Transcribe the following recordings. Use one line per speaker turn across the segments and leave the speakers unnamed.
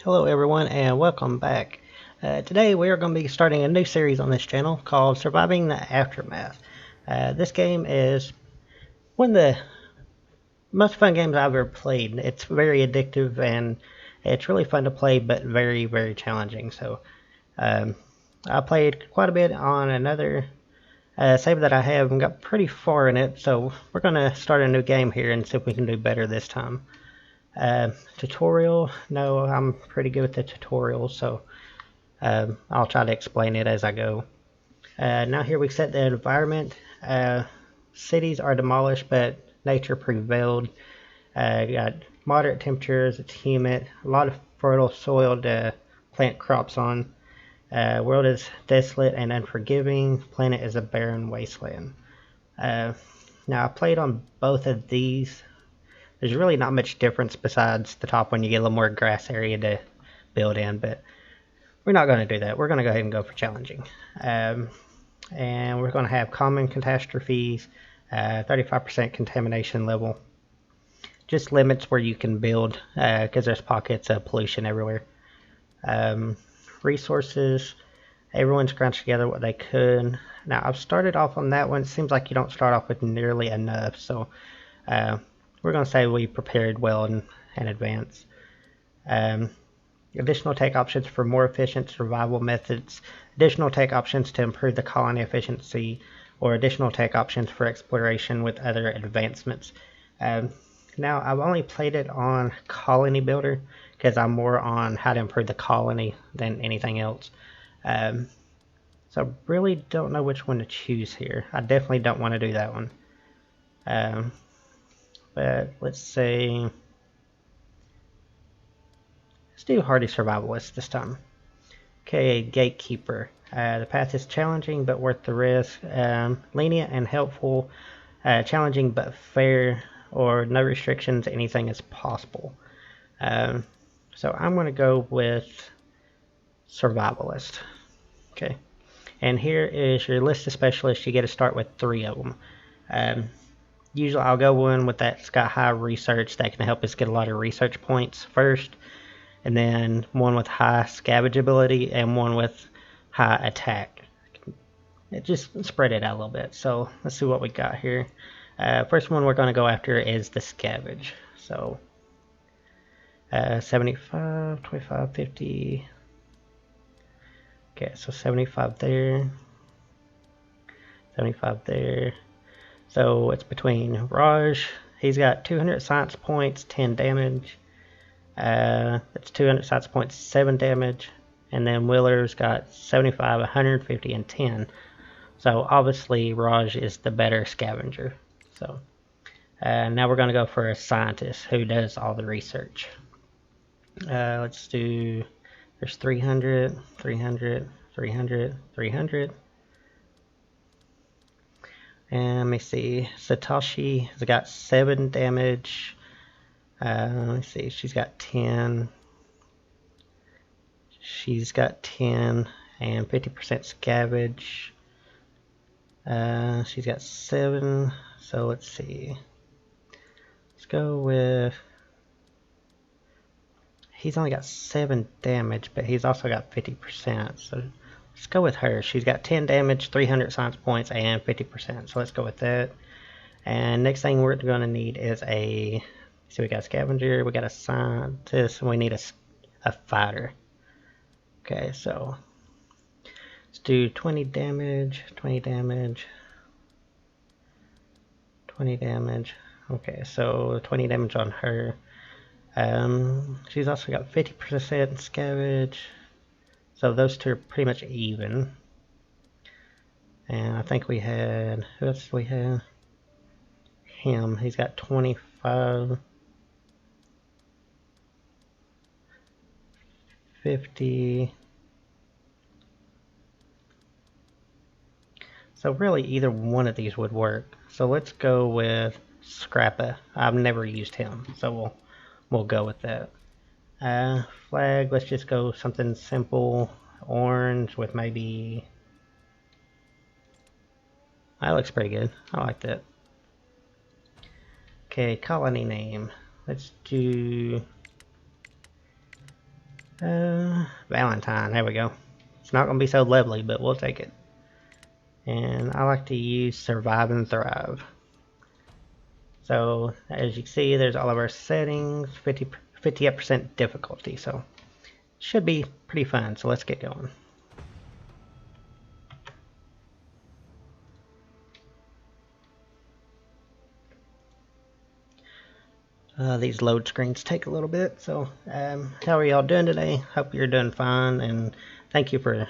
Hello everyone and welcome back. Today we are going to be starting a new series on this channel called Surviving the Aftermath. This game is one of the most fun games I've ever played. It's very addictive and it's really fun to play, but very, very challenging. So I played quite a bit on another save that I have and got pretty far in it. So we're going to start a new game here and see if we can do better this time. Tutorial, no, I'm pretty good with the tutorial, so I'll try to explain it as I go. Now here we set the environment. Cities are demolished, but nature prevailed. Got moderate temperatures, it's humid, a lot of fertile soil to plant crops on. World is desolate and unforgiving. Planet is a barren wasteland. Now I played on both of these. There's really not much difference besides the top one. You get a little more grass area to build in, but we're not going to do that. We're going to go ahead and go for challenging. And we're going to have common catastrophes, 35% contamination level. Just limits where you can build because there's pockets of pollution everywhere. Resources, everyone scrunched together what they could. Now I've started off on that one. It seems like you don't start off with nearly enough, so we're going to say we prepared well in advance. Additional take options for more efficient survival methods, additional take options to improve the colony efficiency, or additional take options for exploration with other advancements. Now, I've only played it on Colony Builder because I'm more on how to improve the colony than anything else. So I really don't know which one to choose here. I definitely don't want to do that one. But let's say, let's do Hardy Survivalist this time. Okay, Gatekeeper. The path is challenging but worth the risk. Lenient and helpful. Challenging but fair, or no restrictions, anything is possible. So I'm going to go with Survivalist. Okay, and here is your list of specialists. You get to start with 3 of them. Usually I'll go one with that's got high research that can help us get a lot of research points first, and then one with high scavenge ability and one with high attack. It just spread it out a little bit. So let's see what we got here. First one we're going to go after is the scavenge. So 75, 25, 50. Okay, so 75 there, 75 there. So it's between Raj, he's got 200 science points, 10 damage. That's 200 science points, 7 damage. And then Willer's got 75, 150, and 10. So obviously Raj is the better scavenger. So now we're going to go for a scientist who does all the research. Let's do, there's 300, 300, 300, 300. And let me see, Satoshi has got 7 damage. Let me see, she's got 10. She's got 10 and 50% scavenge. She's got 7. So let's see. Let's go with. He's only got 7 damage, but he's also got 50%. So let's go with her. She's got 10 damage, 300 science points, and 50%. So let's go with that. And next thing we're going to need is a. So we got a scavenger, we got a scientist, and we need a fighter. Okay, so let's do 20 damage, 20 damage, 20 damage. Okay, so 20 damage on her. She's also got 50% scavenge. So those two are pretty much even. And I think we had, who else do we have? Him, he's got 25. 50. So really either one of these would work. So let's go with Scrappa. I've never used him, so we'll go with that. Flag, let's just go something simple. Orange with maybe. That looks pretty good. I like that. Okay, colony name. Let's do Valentine, there we go. It's not going to be so lovely, but we'll take it. And I like to use survive and thrive. So as you can see, there's all of our settings, 58% difficulty, so should be pretty fun. So let's get going. These load screens take a little bit, so how are y'all doing today? Hope you're doing fine, and thank you for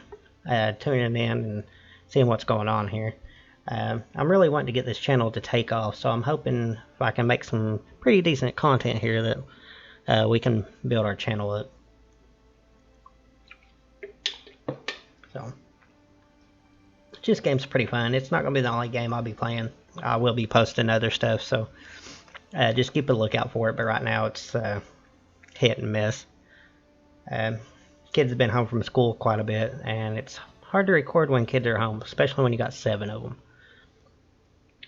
tuning in and seeing what's going on here. I'm really wanting to get this channel to take off, so I'm hoping if I can make some pretty decent content here that we can build our channel up. So, this game's pretty fun. It's not going to be the only game I'll be playing. I will be posting other stuff, so just keep a lookout for it, but right now it's hit and miss. Kids have been home from school quite a bit, and it's hard to record when kids are home, especially when you got 7 of them.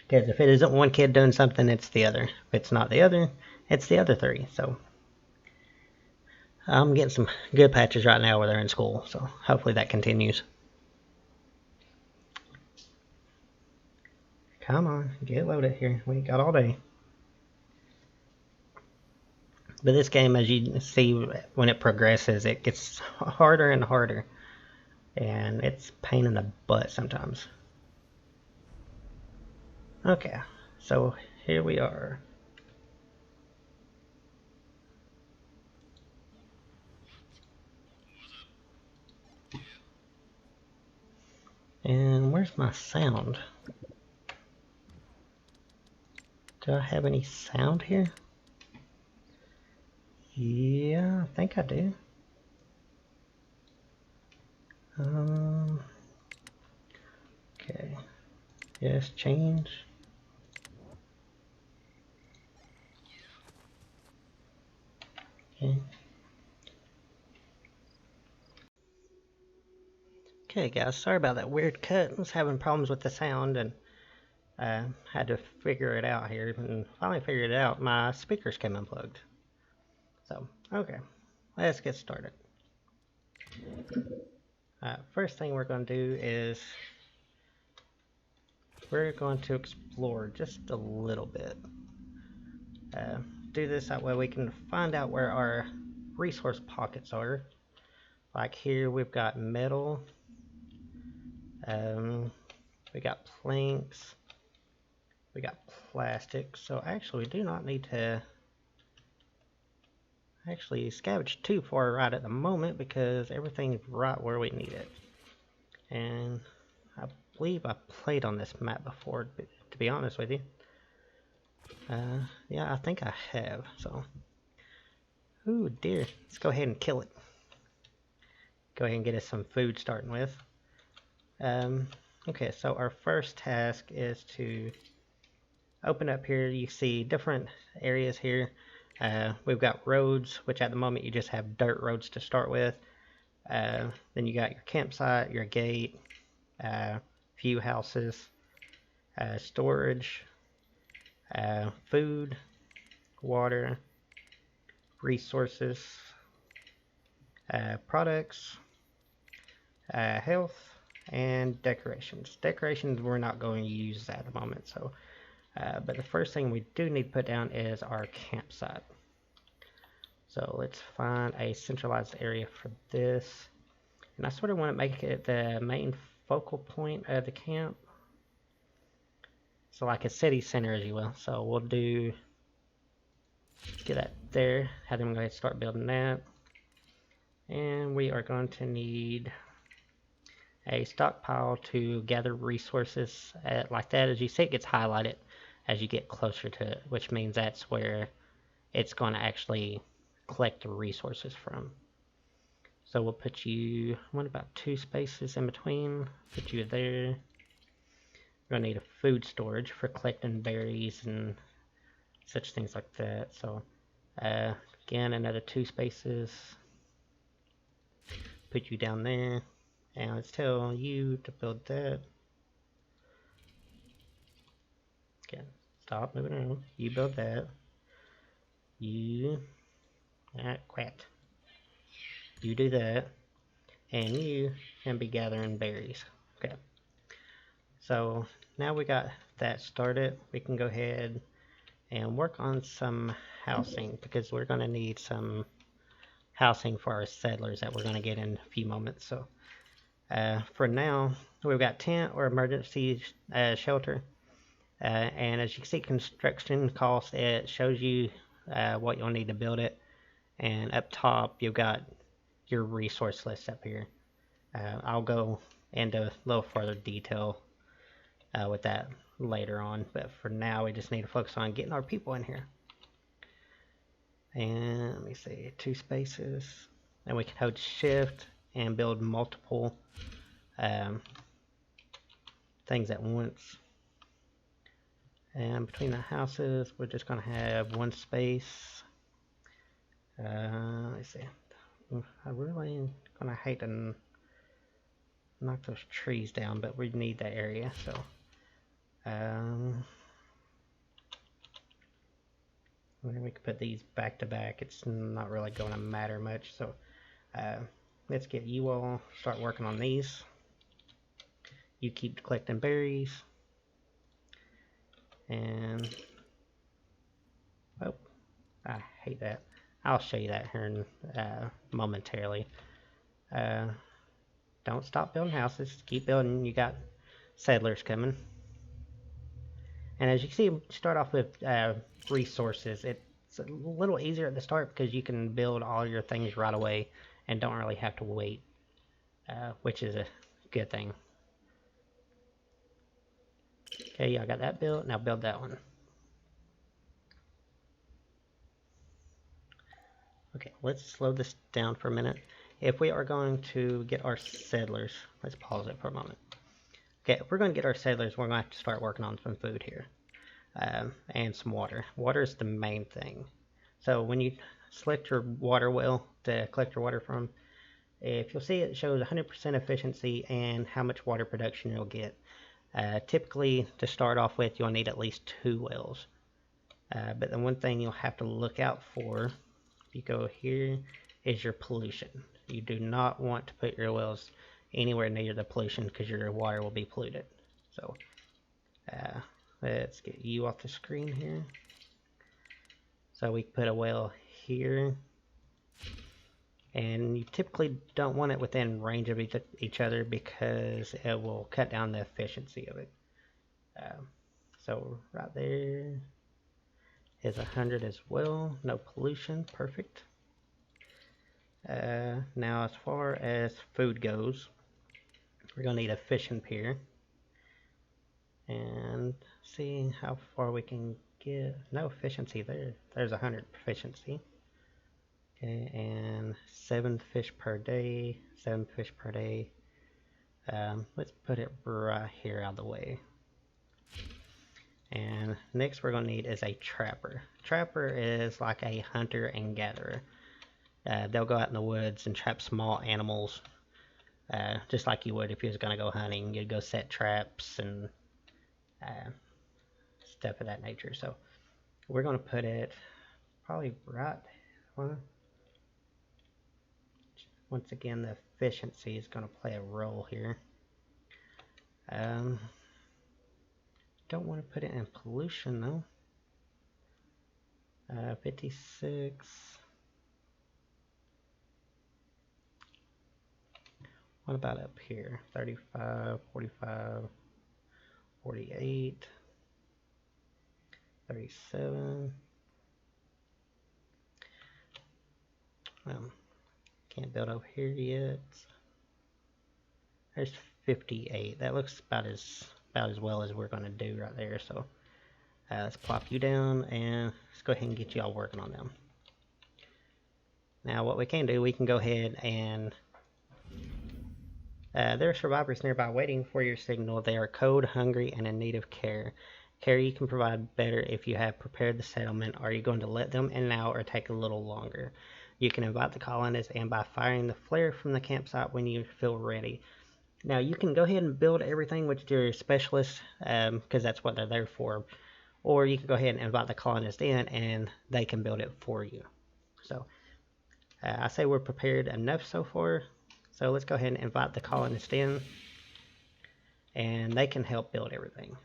Because if it isn't one kid doing something, it's the other. If it's not the other, it's the other 3. So I'm getting some good patches right now where they're in school, so hopefully that continues. Come on, get loaded here. We got all day. But this game, as you see, when it progresses, it gets harder and harder. And it's pain in the butt sometimes. Okay, so here we are. And where's my sound? Do I have any sound here? Yeah, I think I do. Okay. Yes, change. Okay. Okay, guys, sorry about that weird cut. I was having problems with the sound and had to figure it out here. And finally figured it out. My speakers came unplugged. So, okay, let's get started. First thing we're going to do is we're going to explore just a little bit. Do this that way we can find out where our resource pockets are. Like here we've got metal, we got planks, we got plastic. So actually we do not need to actually scavenge too far right at the moment because everything's right where we need it. And I believe I played on this map before, but to be honest with you. Yeah, I think I have, so. Ooh, deer. Let's go ahead and kill it. Go ahead and get us some food starting with. Okay, so our first task is to open up here. You see different areas here. We've got roads, which at the moment you just have dirt roads to start with. Then you got your campsite, your gate, few houses, storage, food, water, resources, products, health, and decorations. Decorations we're not going to use at the moment, so but the first thing we do need to put down is our campsite. So let's find a centralized area for this, and I sort of want to make it the main focal point of the camp, so like a city center, as you will. So we'll do get that there, have them go ahead and start building that. And we are going to need a stockpile to gather resources like that. As you see, it gets highlighted as you get closer to it, which means that's where it's going to actually collect the resources from. So we'll put you, what, about 2 spaces in between, put you there. We're going to need a food storage for collecting berries and such things like that. So again, another 2 spaces. Put you down there, and let's tell you to build that. Okay, stop moving around. You build that. You, quit. You do that, and you can be gathering berries. Okay. So now we got that started, we can go ahead and work on some housing, because we're going to need some housing for our settlers that we're going to get in a few moments. So for now, we've got tent or emergency shelter. And as you can see, construction cost, it shows you what you'll need to build it. And up top, you've got your resource list up here. I'll go into a little further detail with that later on, but for now we just need to focus on getting our people in here. And let me see, 2 spaces, and we can hold shift and build multiple things at once. And between the houses, we're just going to have 1 space. Let's see, I really gonna hate to knock those trees down, but we need that area. So we can put these back to back. It's not really going to matter much. So let's get you all start working on these. You keep collecting berries. And oh, I hate that. I'll show you that here in, momentarily. Don't stop building houses. Keep building. You got settlers coming. And as you can see, start off with resources. It's a little easier at the start because you can build all your things right away and don't really have to wait, which is a good thing. Okay, I got that built. Now build that one. Okay, let's slow this down for a minute. If we are going to get our settlers, let's pause it for a moment. Okay, if we're going to get our settlers, we're going to have to start working on some food here. And some water. Water is the main thing. So when you select your water well to collect your water from, if you'll see, it shows 100% efficiency and how much water production you'll get. Typically, to start off with, you'll need at least 2 wells. But the one thing you'll have to look out for, if you go here, is your pollution. You do not want to put your wells anywhere near the pollution because your water will be polluted. So let's get you off the screen here. So we put a well here, and you typically don't want it within range of each other because it will cut down the efficiency of it. So right there is 100 as well, no pollution, perfect. Now as far as food goes, we're going to need a fishing pier. And see how far we can get. No efficiency there. There's 100 efficiency. Okay, and 7 fish per day. 7 fish per day. Let's put it right here out of the way. And next we're going to need is a trapper. Trapper is like a hunter and gatherer. They'll go out in the woods and trap small animals, just like you would if you was going to go hunting. You'd go set traps and stuff of that nature. So we're going to put it probably right. Once again, the efficiency is going to play a role here. Don't want to put it in pollution though. 56. What about up here? 35, 45, 48, 37. Can't build over here yet. There's 58. That looks about as well as we're going to do right there. So let's plop you down and let's go ahead and get you all working on them. Now what we can do, we can go ahead and there are survivors nearby waiting for your signal. They are cold, hungry, and in need of care. Care you can provide better if you have prepared the settlement. Are you going to let them in now or take a little longer? You can invite the colonists and by firing the flare from the campsite when you feel ready. Now you can go ahead and build everything with your specialists because that's what they're there for. Or you can go ahead and invite the colonists in and they can build it for you. So I say we're prepared enough so far, so let's go ahead and invite the colonists in, and they can help build everything.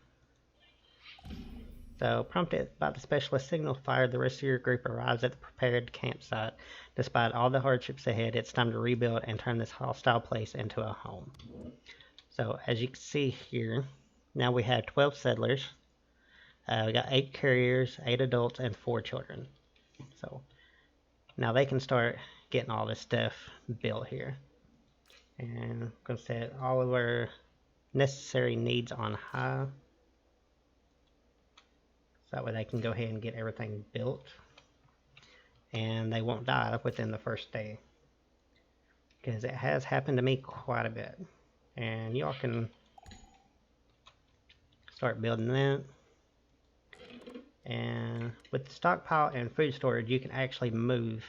So, prompted by the specialist signal fired, the rest of your group arrives at the prepared campsite. Despite all the hardships ahead, it's time to rebuild and turn this hostile place into a home. So, as you can see here, now we have 12 settlers. We got 8 carriers, 8 adults, and 4 children. So, now they can start getting all this stuff built here. And I'm going to set all of our necessary needs on high. So that way they can go ahead and get everything built. And they won't die within the first day. Because it has happened to me quite a bit. And y'all can start building that. And with the stockpile and food storage, you can actually move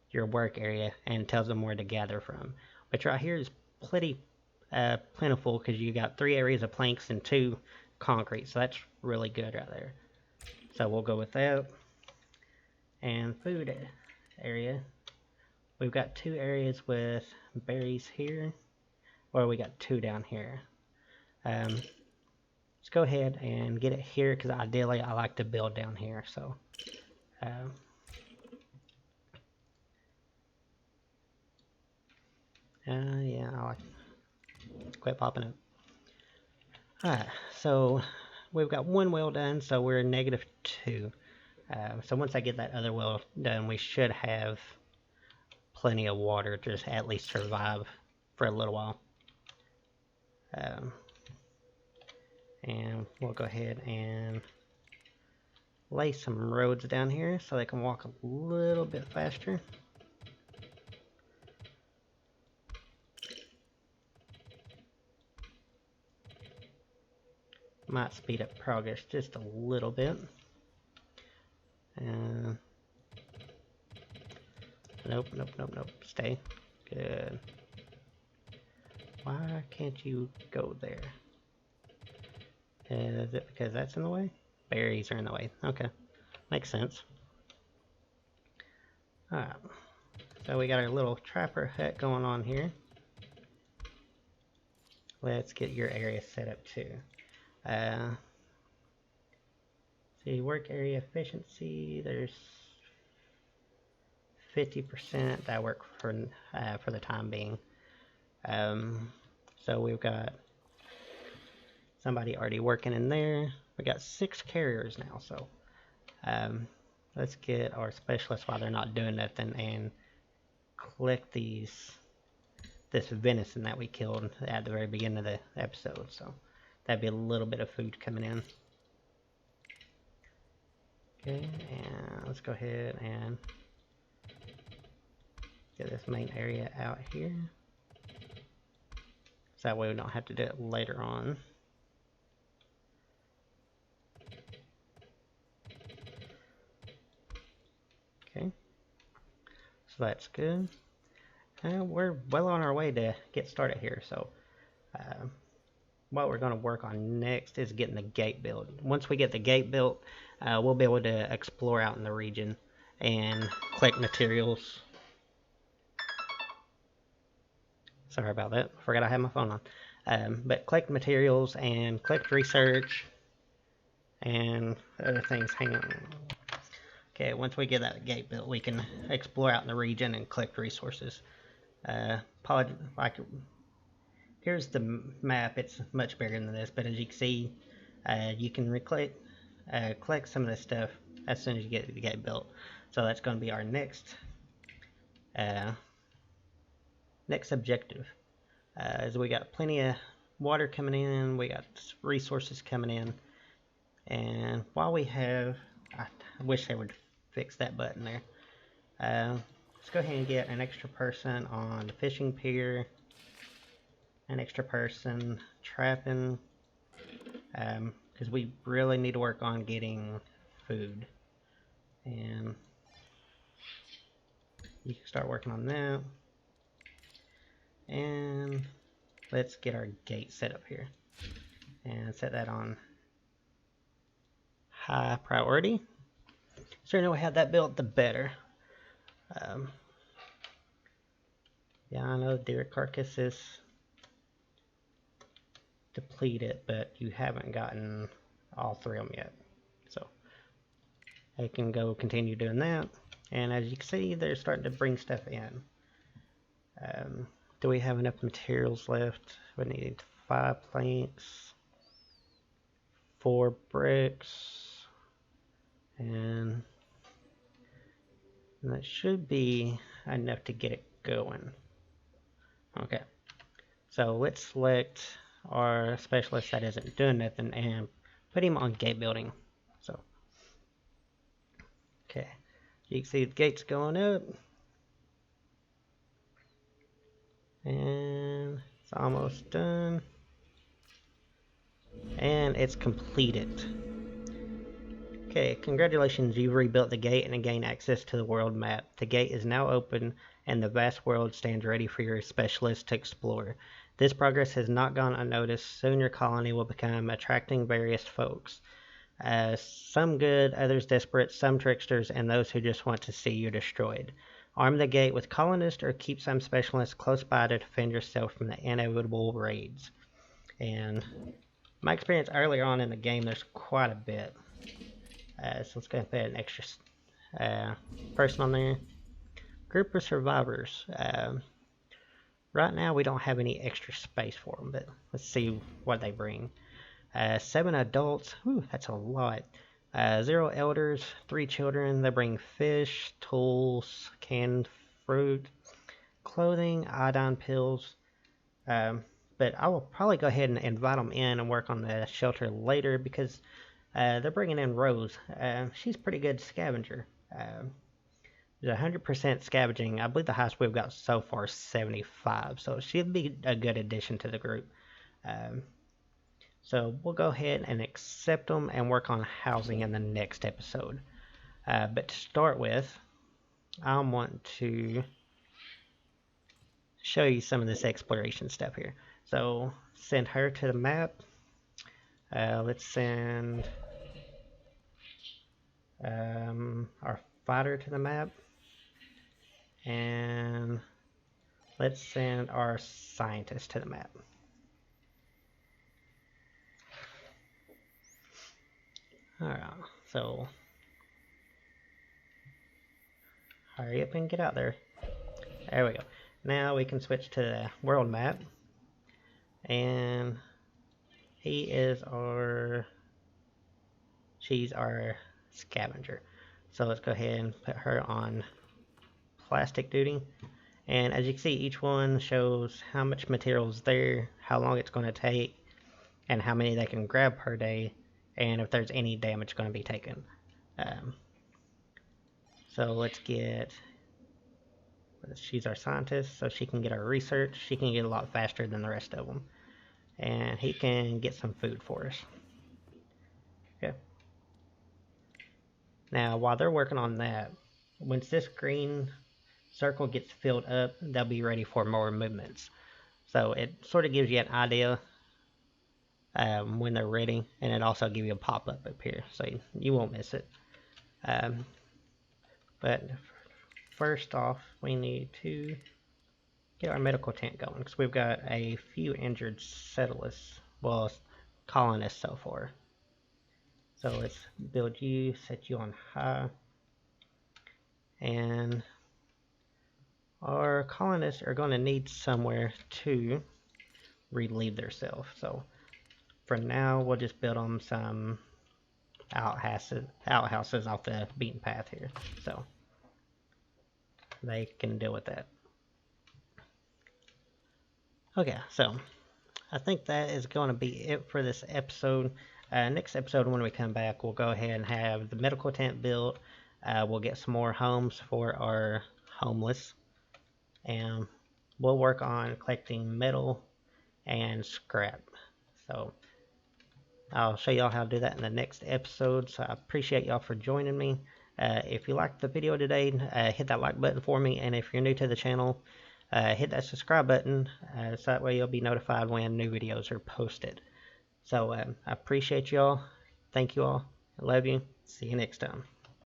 your work area, and it tells them where to gather from. Which right here is plentiful because you got 3 areas of planks and 2 concrete, so that's really good right there. So we'll go with that. And food area, we've got 2 areas with berries here, or we got 2 down here. Let's go ahead and get it here because ideally I like to build down here. So yeah, I like quit popping up. Alright, so we've got 1 well done, so we're -2. So once I get that other well done, we should have plenty of water to just at least survive for a little while. And we'll go ahead and lay some roads down here so they can walk a little bit faster. Might speed up progress just a little bit. Nope. Stay. Good. Why can't you go there? Is it because that's in the way? Berries are in the way. Okay. Makes sense. Alright. So we got our little trapper hut going on here. Let's get your area set up too. See, work area efficiency, there's 50% that work for the time being. So we've got somebody already working in there. We got 6 carriers now, so let's get our specialists while they're not doing nothing and collect this venison that we killed at the very beginning of the episode. So that'd be a little bit of food coming in. Okay, and let's go ahead and get this main area out here. So that way we don't have to do it later on. Okay, so that's good. And we're well on our way to get started here. So what we're going to work on next is getting the gate built. Once we get the gate built, we'll be able to explore out in the region and collect materials. Sorry about that. Forgot I had my phone on. But collect materials and collect research and other things. Hang on. Okay, once we get that gate built, we can explore out in the region and collect resources. Here's the map. It's much bigger than this, but as you can see, you can collect some of this stuff as soon as you get the gate built. So that's going to be our next objective. As we got plenty of water coming in, we got resources coming in, and while we have, I wish they would fix that button there. Let's go ahead and get an extra person on the fishing pier, an extra person trapping, because we really need to work on getting food. And you can start working on that. And let's get our gate set up here and set that on high priority. The sooner we have that built, the better. Yeah, I know deer carcass is depleted, but you haven't gotten all 3 of them yet. So I can go continue doing that. And as you can see, they're starting to bring stuff in. Do we have enough materials left? We need 5 planks, 4 bricks, and that should be enough to get it going. Okay, so let's select our specialist that isn't doing nothing and put him on gate building. So, okay, you can see the gates going up, and it's almost done, and it's completed. Okay, congratulations, you've rebuilt the gate and gained access to the world map. The gate is now open and the vast world stands ready for your specialist to explore. This progress has not gone unnoticed. Soon your colony will become attracting various folks. Some good, others desperate, some tricksters, and those who just want to see you destroyed. Arm the gate with colonists or keep some specialists close by to defend yourself from the inevitable raids. And my experience earlier on in the game, there's quite a bit. So let's go ahead and put an extra person on there. Group of survivors. Right now we don't have any extra space for them, but let's see what they bring. 7 adults. Whew, that's a lot. 0 elders, 3 children. They bring fish, tools, canned fruit, clothing, iodine pills. But I will probably go ahead and invite them in and work on the shelter later because they're bringing in Rose. She's a pretty good scavenger. There's 100% scavenging. I believe the highest we've got so far is 75, so she'd be a good addition to the group. So we'll go ahead and accept them and work on housing in the next episode. But to start with, I want to show you some of this exploration stuff here. So send her to the map. Let's send our fighter to the map. And let's send our scientist to the map. Alright, so hurry up and get out there. There we go. Now we can switch to the world map. And she's our scavenger. So let's go ahead and put her on plastic duty. And as you can see, each one shows how much material is there, how long it's going to take, and how many they can grab per day, and if there's any damage going to be taken. So let's get, she's our scientist, so she can get our research. She can get a lot faster than the rest of them. And he can get some food for us. Okay. Now, while they're working on that, once this green circle gets filled up, they'll be ready for more movements. So it sort of gives you an idea when they're ready, and it also gives you a pop-up up here, so you won't miss it. But first off, we need to get our medical tent going, because we've got a few injured settlers, well, colonists so far. So let's build you, set you on high, and our colonists are going to need somewhere to relieve themselves. So for now, we'll just build them some outhouses off the beaten path here, so they can deal with that. Okay, so I think that is going to be it for this episode. Next episode, when we come back, we'll go ahead and have the medical tent built. We'll get some more homes for our homeless, and we'll work on collecting metal and scrap. So I'll show y'all how to do that in the next episode. So I appreciate y'all for joining me. If you liked the video today, hit that like button for me, and if you're new to the channel, hit that subscribe button, so that way you'll be notified when new videos are posted. So I appreciate y'all. Thank you all. I love you. See you next time.